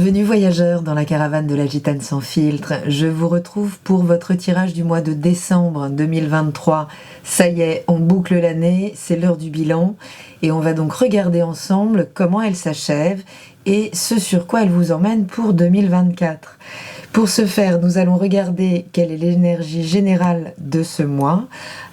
Bienvenue voyageurs dans la caravane de la Gitane sans filtre. Je vous retrouve pour votre tirage du mois de décembre 2023. Ça y est, on boucle l'année, c'est l'heure du bilan et on va donc regarder ensemble comment elle s'achève et ce sur quoi elle vous emmène pour 2024. Pour ce faire, nous allons regarder quelle est l'énergie générale de ce mois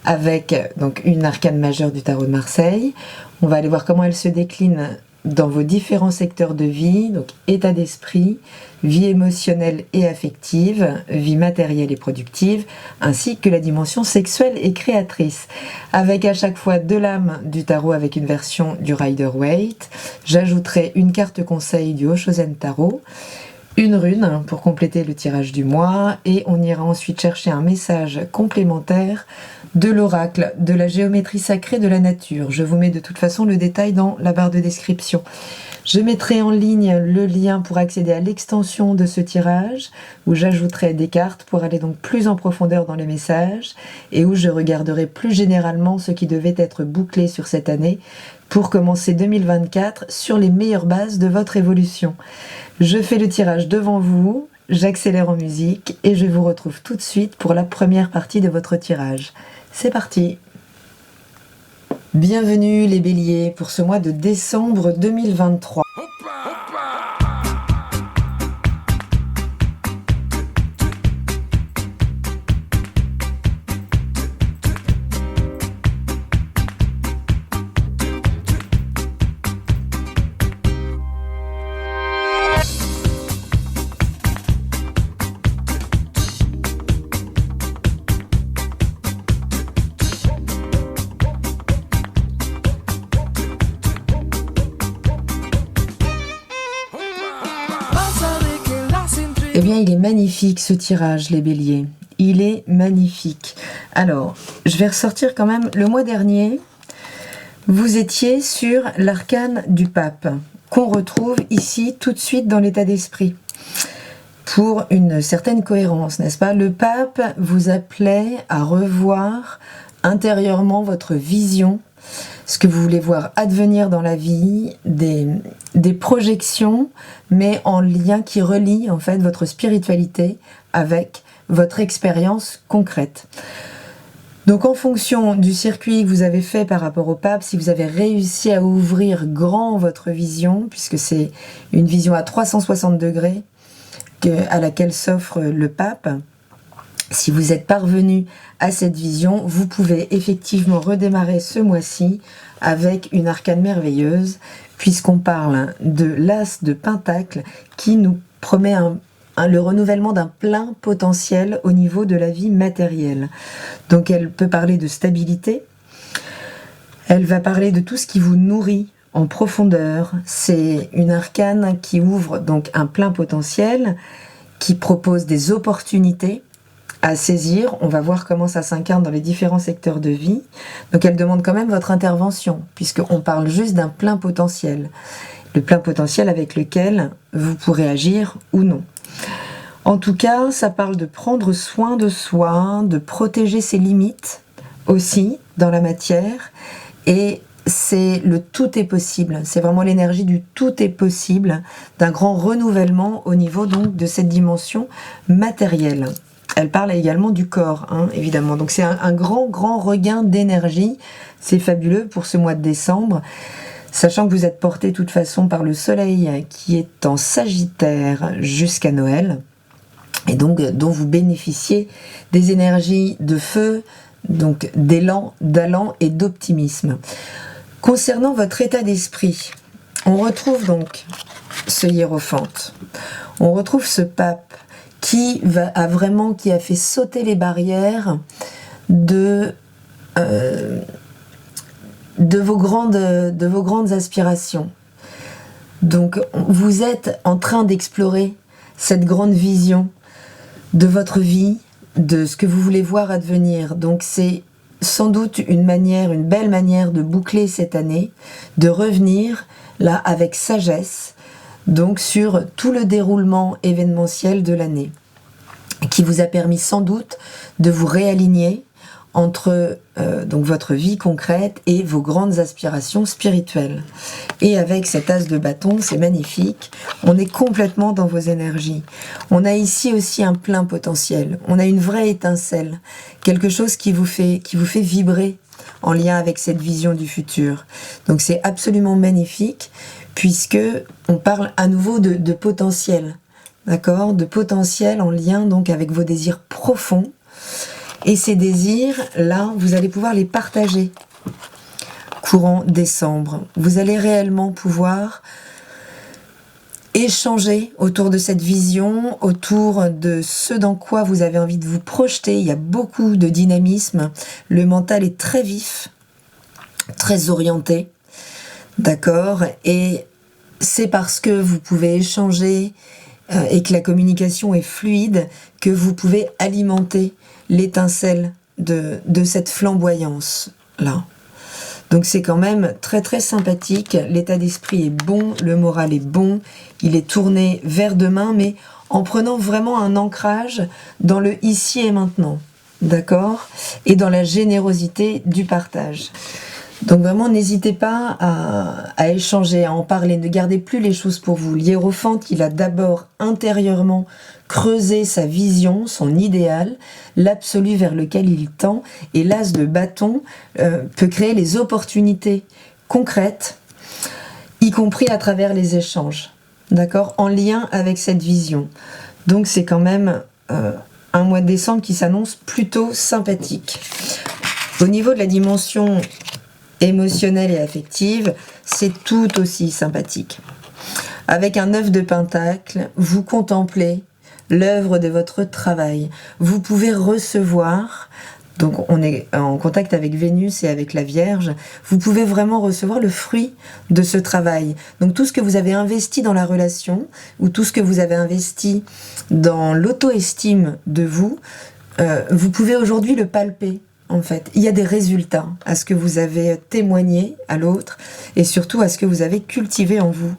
avec donc une arcane majeure du tarot de Marseille. On va aller voir comment elle se décline dans vos différents secteurs de vie, donc état d'esprit, vie émotionnelle et affective, vie matérielle et productive, ainsi que la dimension sexuelle et créatrice. Avec à chaque fois deux lames du tarot avec une version du Rider-Waite. J'ajouterai une carte conseil du Oshozen Tarot, une rune pour compléter le tirage du mois, et on ira ensuite chercher un message complémentaire de l'oracle, de la géométrie sacrée de la nature. Je vous mets de toute façon le détail dans la barre de description. Je mettrai en ligne le lien pour accéder à l'extension de ce tirage, où j'ajouterai des cartes pour aller donc plus en profondeur dans les messages, et où je regarderai plus généralement ce qui devait être bouclé sur cette année, pour commencer 2024 sur les meilleures bases de votre évolution. Je fais le tirage devant vous, j'accélère en musique, et je vous retrouve tout de suite pour la première partie de votre tirage. C'est parti! Bienvenue les béliers pour ce mois de décembre 2023. Eh bien, il est magnifique ce tirage, les béliers. Il est magnifique. Alors, je vais ressortir quand même. Le mois dernier, vous étiez sur l'arcane du pape, qu'on retrouve ici tout de suite dans l'état d'esprit. Pour une certaine cohérence, n'est-ce pas? Le pape vous appelait à revoir intérieurement votre vision, ce que vous voulez voir advenir dans la vie, des projections, mais en lien qui relie en fait votre spiritualité avec votre expérience concrète. Donc en fonction du circuit que vous avez fait par rapport au pape, si vous avez réussi à ouvrir grand votre vision, puisque c'est une vision à 360 degrés à laquelle s'offre le pape, si vous êtes parvenu à cette vision, vous pouvez effectivement redémarrer ce mois-ci avec une arcane merveilleuse, puisqu'on parle de l'as de Pentacle qui nous promet le renouvellement d'un plein potentiel au niveau de la vie matérielle. Donc elle peut parler de stabilité, elle va parler de tout ce qui vous nourrit en profondeur. C'est une arcane qui ouvre donc un plein potentiel, qui propose des opportunités à saisir. On va voir comment ça s'incarne dans les différents secteurs de vie. Donc elle demande quand même votre intervention, puisqu'on parle juste d'un plein potentiel. Le plein potentiel avec lequel vous pourrez agir ou non. En tout cas, ça parle de prendre soin de soi, de protéger ses limites aussi dans la matière. Et c'est le tout est possible. C'est vraiment l'énergie du tout est possible, d'un grand renouvellement au niveau donc de cette dimension matérielle. Elle parle également du corps, évidemment. Donc c'est un grand regain d'énergie. C'est fabuleux pour ce mois de décembre. Sachant que vous êtes porté de toute façon par le soleil qui est en Sagittaire jusqu'à Noël. Et donc dont vous bénéficiez des énergies de feu, donc d'élan, d'allant et d'optimisme. Concernant votre état d'esprit, on retrouve donc ce hiérophante. On retrouve ce pape qui a fait sauter les barrières de vos grandes aspirations. Donc vous êtes en train d'explorer cette grande vision de votre vie, de ce que vous voulez voir advenir. Donc c'est sans doute une belle manière de boucler cette année, de revenir là avec sagesse, donc sur tout le déroulement événementiel de l'année, qui vous a permis sans doute de vous réaligner entre donc votre vie concrète et vos grandes aspirations spirituelles. Et avec cet as de bâton, c'est magnifique, on est complètement dans vos énergies. On a ici aussi un plein potentiel, on a une vraie étincelle, quelque chose qui vous fait vibrer en lien avec cette vision du futur. Donc c'est absolument magnifique, puisque on parle à nouveau de potentiel, d'accord, de potentiel en lien donc avec vos désirs profonds. Et ces désirs, là, vous allez pouvoir les partager courant décembre. Vous allez réellement pouvoir échanger autour de cette vision, autour de ce dans quoi vous avez envie de vous projeter. Il y a beaucoup de dynamisme. Le mental est très vif, très orienté. D'accord? Et c'est parce que vous pouvez échanger et que la communication est fluide que vous pouvez alimenter l'étincelle de cette flamboyance-là. Donc c'est quand même très très sympathique, l'état d'esprit est bon, le moral est bon, il est tourné vers demain, mais en prenant vraiment un ancrage dans le ici et maintenant, d'accord? Et dans la générosité du partage. Donc vraiment, n'hésitez pas à échanger, à en parler, ne gardez plus les choses pour vous. L'hiérophante, il a d'abord intérieurement creusé sa vision, son idéal, l'absolu vers lequel il tend, et l'as de bâton peut créer les opportunités concrètes, y compris à travers les échanges, d'accord, en lien avec cette vision. Donc c'est quand même un mois de décembre qui s'annonce plutôt sympathique. Au niveau de la dimension émotionnelle et affective, c'est tout aussi sympathique. Avec un 9 de pentacle, vous contemplez l'œuvre de votre travail. Vous pouvez recevoir, donc on est en contact avec Vénus et avec la Vierge, vous pouvez vraiment recevoir le fruit de ce travail. Donc tout ce que vous avez investi dans la relation, ou tout ce que vous avez investi dans l'auto-estime de vous, vous pouvez aujourd'hui le palper. En fait, il y a des résultats à ce que vous avez témoigné à l'autre et surtout à ce que vous avez cultivé en vous.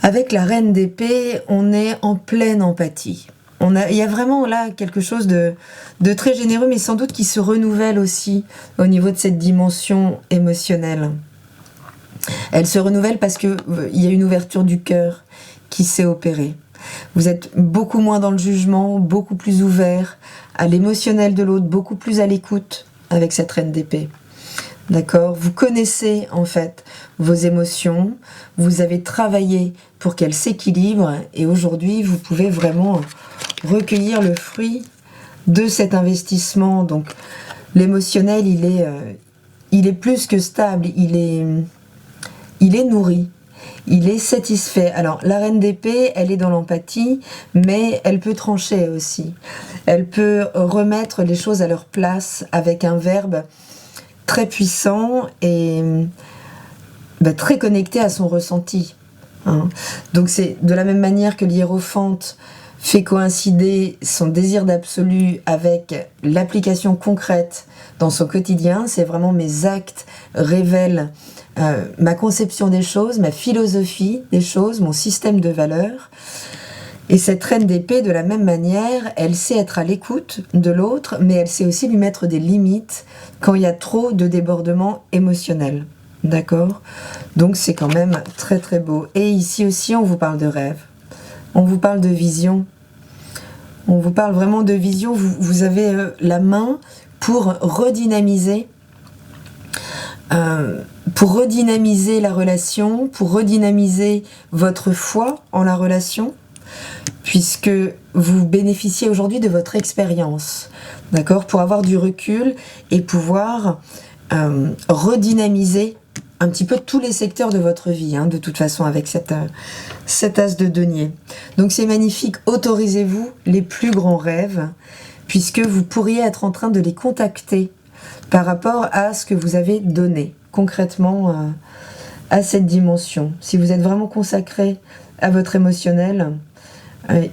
Avec la reine d'épée, on est en pleine empathie. Il y a vraiment là quelque chose de très généreux, mais sans doute qui se renouvelle aussi au niveau de cette dimension émotionnelle. Elle se renouvelle parce qu'il y a une ouverture du cœur qui s'est opérée. Vous êtes beaucoup moins dans le jugement, beaucoup plus ouvert à l'émotionnel de l'autre, beaucoup plus à l'écoute avec cette reine d'épée. D'accord? Vous connaissez en fait vos émotions, vous avez travaillé pour qu'elles s'équilibrent et aujourd'hui vous pouvez vraiment recueillir le fruit de cet investissement. Donc l'émotionnel il est plus que stable, il est nourri. Il est satisfait. Alors, la reine d'épée, elle est dans l'empathie, mais elle peut trancher aussi. Elle peut remettre les choses à leur place avec un verbe très puissant et très connecté à son ressenti. Hein. Donc, c'est de la même manière que l'hiérophante fait coïncider son désir d'absolu avec l'application concrète dans son quotidien. C'est vraiment mes actes révèlent ma conception des choses, ma philosophie des choses, mon système de valeurs. Et cette reine d'épée, de la même manière, elle sait être à l'écoute de l'autre, mais elle sait aussi lui mettre des limites quand il y a trop de débordements émotionnels. D'accord? Donc c'est quand même très très beau. Et ici aussi, on vous parle de rêve. On vous parle de vision. On vous parle vraiment de vision. Vous avez la main pour redynamiser la relation, pour redynamiser votre foi en la relation, puisque vous bénéficiez aujourd'hui de votre expérience, d'accord, pour avoir du recul et pouvoir redynamiser un petit peu tous les secteurs de votre vie, hein, de toute façon, avec cet as de denier. Donc c'est magnifique, autorisez-vous les plus grands rêves, puisque vous pourriez être en train de les contacter par rapport à ce que vous avez donné concrètement à cette dimension. Si vous êtes vraiment consacré à votre émotionnel,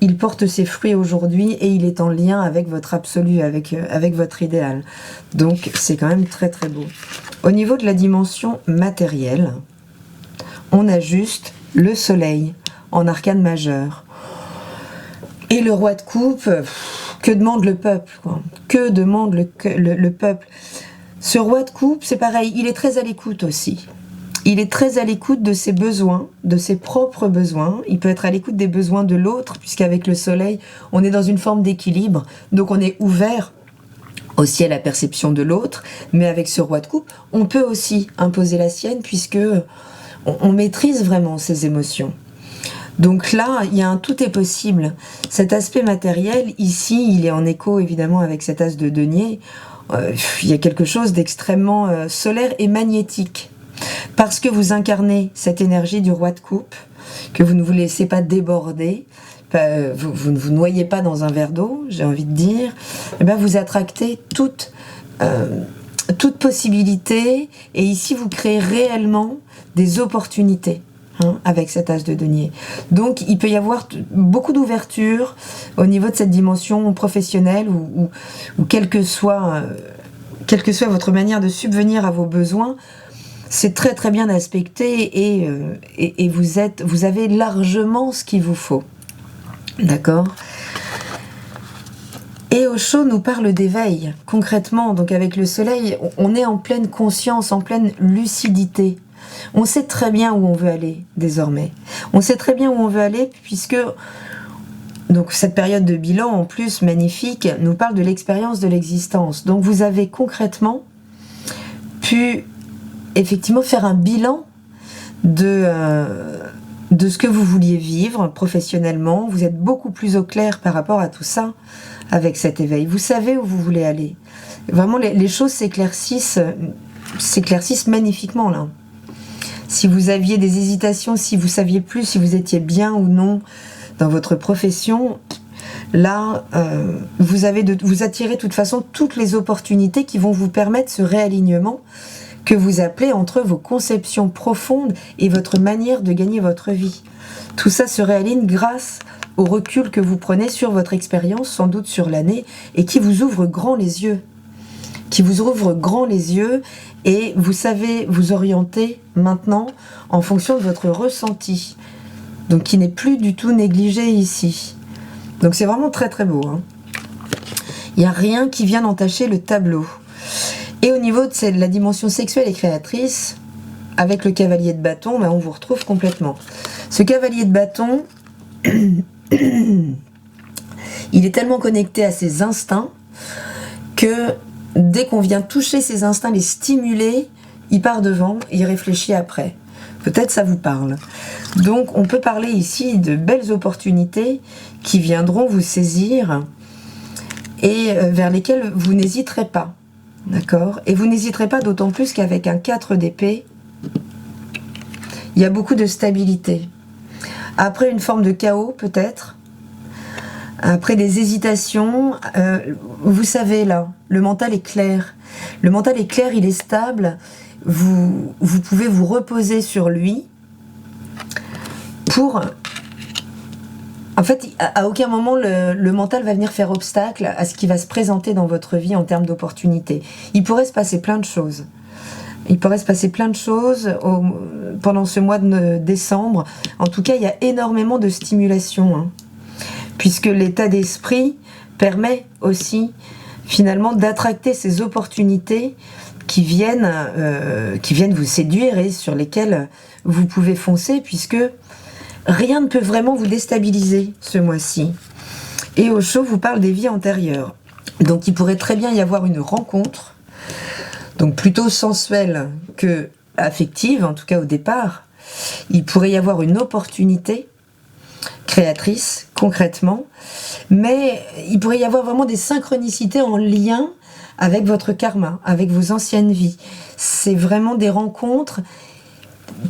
il porte ses fruits aujourd'hui et il est en lien avec votre absolu, avec votre idéal. Donc c'est quand même très très beau. Au niveau de la dimension matérielle, on a juste le soleil en arcane majeur. Et le roi de coupe, Que demande le peuple, quoi? Que demande le peuple? Ce roi de coupe, c'est pareil, il est très à l'écoute aussi. Il est très à l'écoute de ses besoins, de ses propres besoins. Il peut être à l'écoute des besoins de l'autre, puisqu'avec le soleil, on est dans une forme d'équilibre. Donc on est ouvert aussi à la perception de l'autre. Mais avec ce roi de coupe, on peut aussi imposer la sienne, puisque on maîtrise vraiment ses émotions. Donc là, il y a un tout est possible. Cet aspect matériel, ici, il est en écho évidemment avec cet as de denier. Il y a quelque chose d'extrêmement solaire et magnétique. Parce que vous incarnez cette énergie du roi de coupe, que vous ne vous laissez pas déborder, vous ne vous noyez pas dans un verre d'eau, j'ai envie de dire, et bien vous attractez toute possibilité, et ici vous créez réellement des opportunités. Avec cet as de denier. Donc il peut y avoir beaucoup d'ouverture au niveau de cette dimension professionnelle ou quelle que soit votre manière de subvenir à vos besoins, c'est très très bien aspecté et vous avez largement ce qu'il vous faut. D'accord ? Et Osho nous parle d'éveil, concrètement, donc avec le soleil, on est en pleine conscience, en pleine lucidité. On sait très bien où on veut aller désormais. On sait très bien où on veut aller puisque donc cette période de bilan en plus magnifique nous parle de l'expérience de l'existence. Donc vous avez concrètement pu effectivement faire un bilan de ce que vous vouliez vivre professionnellement. Vous êtes beaucoup plus au clair par rapport à tout ça avec cet éveil. Vous savez où vous voulez aller. Vraiment les choses s'éclaircissent magnifiquement là. Si vous aviez des hésitations, si vous saviez plus si vous étiez bien ou non dans votre profession, là, vous attirez de toute façon toutes les opportunités qui vont vous permettre ce réalignement que vous appelez entre vos conceptions profondes et votre manière de gagner votre vie. Tout ça se réaligne grâce au recul que vous prenez sur votre expérience, sans doute sur l'année, et qui vous ouvre grand les yeux. Et vous savez vous orienter maintenant en fonction de votre ressenti, donc qui n'est plus du tout négligé ici. Donc c'est vraiment très très beau. Il n'y a rien qui vient entacher le tableau. Et au niveau de la dimension sexuelle et créatrice, avec le cavalier de bâton, on vous retrouve complètement. Ce cavalier de bâton, il est tellement connecté à ses instincts que dès qu'on vient toucher ses instincts, les stimuler, il part devant, il réfléchit après. Peut-être ça vous parle. Donc on peut parler ici de belles opportunités qui viendront vous saisir et vers lesquelles vous n'hésiterez pas. D'accord ? Et vous n'hésiterez pas d'autant plus qu'avec un 4 d'épée, il y a beaucoup de stabilité. Après une forme de chaos peut-être, après des hésitations, vous savez là, le mental est clair. Le mental est clair, il est stable. Vous pouvez vous reposer sur lui pour... En fait, à aucun moment le mental va venir faire obstacle à ce qui va se présenter dans votre vie en termes d'opportunités. Il pourrait se passer plein de choses. Pendant ce mois de décembre. En tout cas, il y a énormément de stimulation. Puisque l'état d'esprit permet aussi finalement d'attracter ces opportunités qui viennent vous séduire et sur lesquelles vous pouvez foncer, puisque rien ne peut vraiment vous déstabiliser ce mois-ci. Et Osho vous parle des vies antérieures. Donc il pourrait très bien y avoir une rencontre, donc plutôt sensuelle que affective, en tout cas au départ. Il pourrait y avoir une opportunité créatrice, concrètement, mais il pourrait y avoir vraiment des synchronicités en lien avec votre karma, avec vos anciennes vies. C'est vraiment des rencontres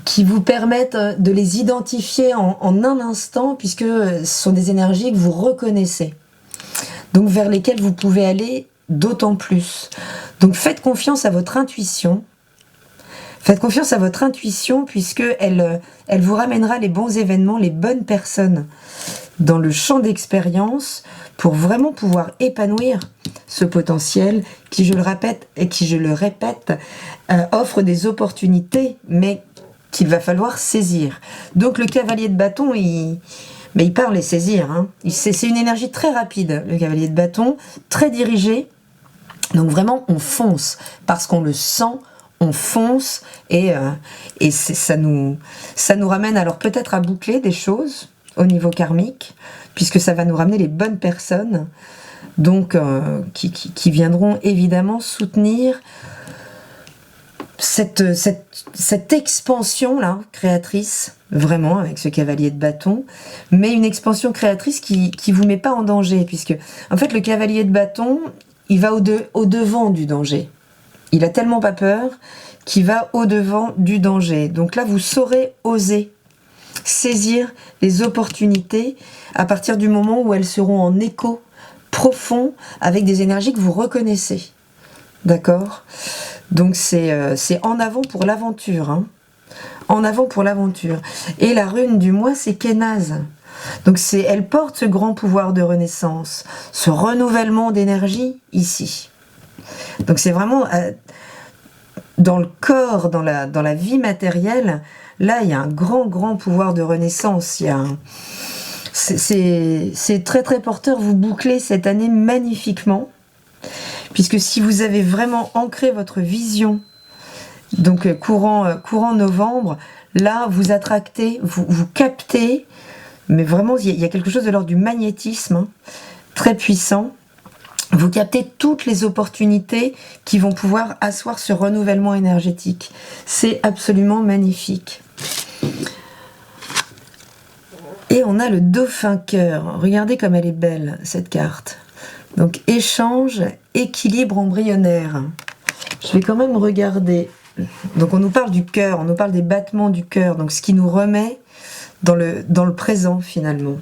qui vous permettent de les identifier en un instant, puisque ce sont des énergies que vous reconnaissez, donc vers lesquelles vous pouvez aller d'autant plus. Donc faites confiance à votre intuition. Faites confiance à votre intuition, puisque elle vous ramènera les bons événements, les bonnes personnes dans le champ d'expérience pour vraiment pouvoir épanouir ce potentiel qui, je le répète, offre des opportunités, mais qu'il va falloir saisir. Donc le cavalier de bâton, Mais il part les saisir. Hein. C'est une énergie très rapide, le cavalier de bâton, très dirigée. Donc vraiment, on fonce, parce qu'on le sent, on fonce, et ça nous ramène alors peut-être à boucler des choses au niveau karmique, puisque ça va nous ramener les bonnes personnes, donc qui viendront évidemment soutenir cette expansion-là, créatrice, vraiment, avec ce cavalier de bâton, mais une expansion créatrice qui vous met pas en danger, puisque, en fait, le cavalier de bâton, il va au-devant du danger. Il a tellement pas peur qu'il va au-devant du danger. Donc là, vous saurez oser saisir les opportunités à partir du moment où elles seront en écho profond avec des énergies que vous reconnaissez. D'accord ? Donc c'est en avant pour l'aventure. Hein. En avant pour l'aventure. Et la rune du mois, c'est Kénaz. Donc elle porte ce grand pouvoir de renaissance, ce renouvellement d'énergie ici. Donc c'est vraiment dans le corps, dans la vie matérielle, là il y a un grand pouvoir de renaissance. C'est très très porteur. Vous bouclez cette année magnifiquement, puisque si vous avez vraiment ancré votre vision, donc courant novembre, là vous attractez, vous captez. Mais vraiment, il y a quelque chose de l'ordre du magnétisme, hein, très puissant. Vous captez toutes les opportunités qui vont pouvoir asseoir ce renouvellement énergétique. C'est absolument magnifique. Et on a le dauphin cœur. Regardez comme elle est belle, cette carte. Donc, échange, équilibre embryonnaire. Je vais quand même regarder. Donc, on nous parle du cœur, on nous parle des battements du cœur. Donc, ce qui nous remet dans le présent finalement.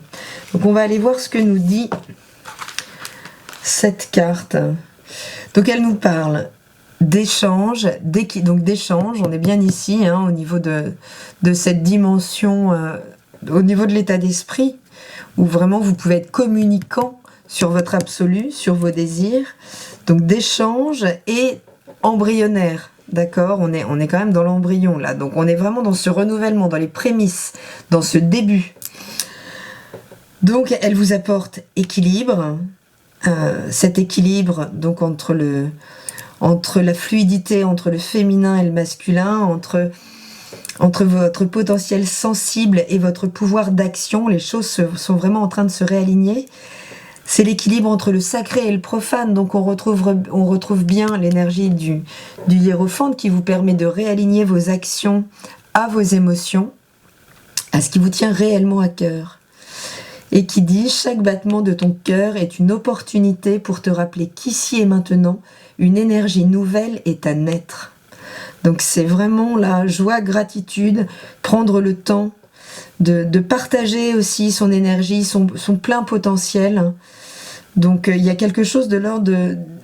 Donc on va aller voir ce que nous dit cette carte. Donc elle nous parle d'échange, donc d'échange, on est bien ici hein, au niveau de cette dimension, au niveau de l'état d'esprit, où vraiment vous pouvez être communicant sur votre absolu, sur vos désirs, donc d'échange et embryonnaire. D'accord, on est quand même dans l'embryon là, donc on est vraiment dans ce renouvellement, dans les prémices, dans ce début. Donc elle vous apporte équilibre, cet équilibre donc entre la fluidité, entre le féminin et le masculin, entre votre potentiel sensible et votre pouvoir d'action, les choses sont vraiment en train de se réaligner. C'est l'équilibre entre le sacré et le profane, donc on retrouve bien l'énergie du hiérophante qui vous permet de réaligner vos actions à vos émotions, à ce qui vous tient réellement à cœur. Et qui dit « Chaque battement de ton cœur est une opportunité pour te rappeler qu'ici et maintenant, une énergie nouvelle est à naître. » Donc c'est vraiment la joie, gratitude, prendre le temps de partager aussi son énergie, son plein potentiel. Donc il y a quelque chose de l'ordre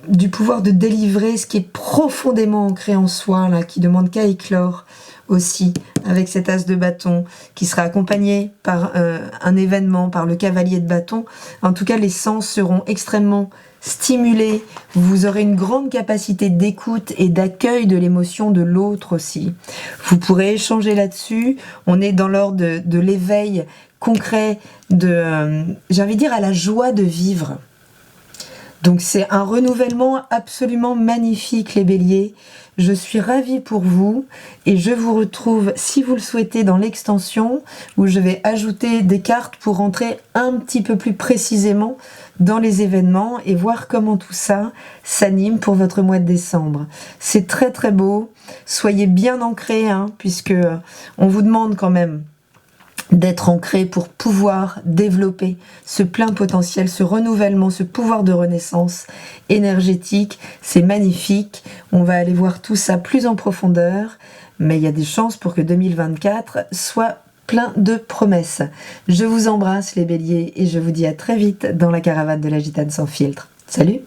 du pouvoir de délivrer ce qui est profondément ancré en soi, là, qui demande qu'à éclore aussi, avec cet as de bâton, qui sera accompagné par un événement, par le cavalier de bâton. En tout cas, les sens seront extrêmement stimulés, vous aurez une grande capacité d'écoute et d'accueil de l'émotion de l'autre aussi. Vous pourrez échanger là-dessus, on est dans l'ordre de l'éveil concret, j'ai envie de dire à la joie de vivre. Donc c'est un renouvellement absolument magnifique les béliers. Je suis ravie pour vous et je vous retrouve, si vous le souhaitez, dans l'extension où je vais ajouter des cartes pour rentrer un petit peu plus précisément dans les événements et voir comment tout ça s'anime pour votre mois de décembre. C'est très très beau, soyez bien ancrés, hein, puisque on vous demande quand même d'être ancré pour pouvoir développer ce plein potentiel, ce renouvellement, ce pouvoir de renaissance énergétique. C'est magnifique. On va aller voir tout ça plus en profondeur, mais il y a des chances pour que 2024 soit plein de promesses. Je vous embrasse les béliers et je vous dis à très vite dans la caravane de la Gitane sans filtre. Salut!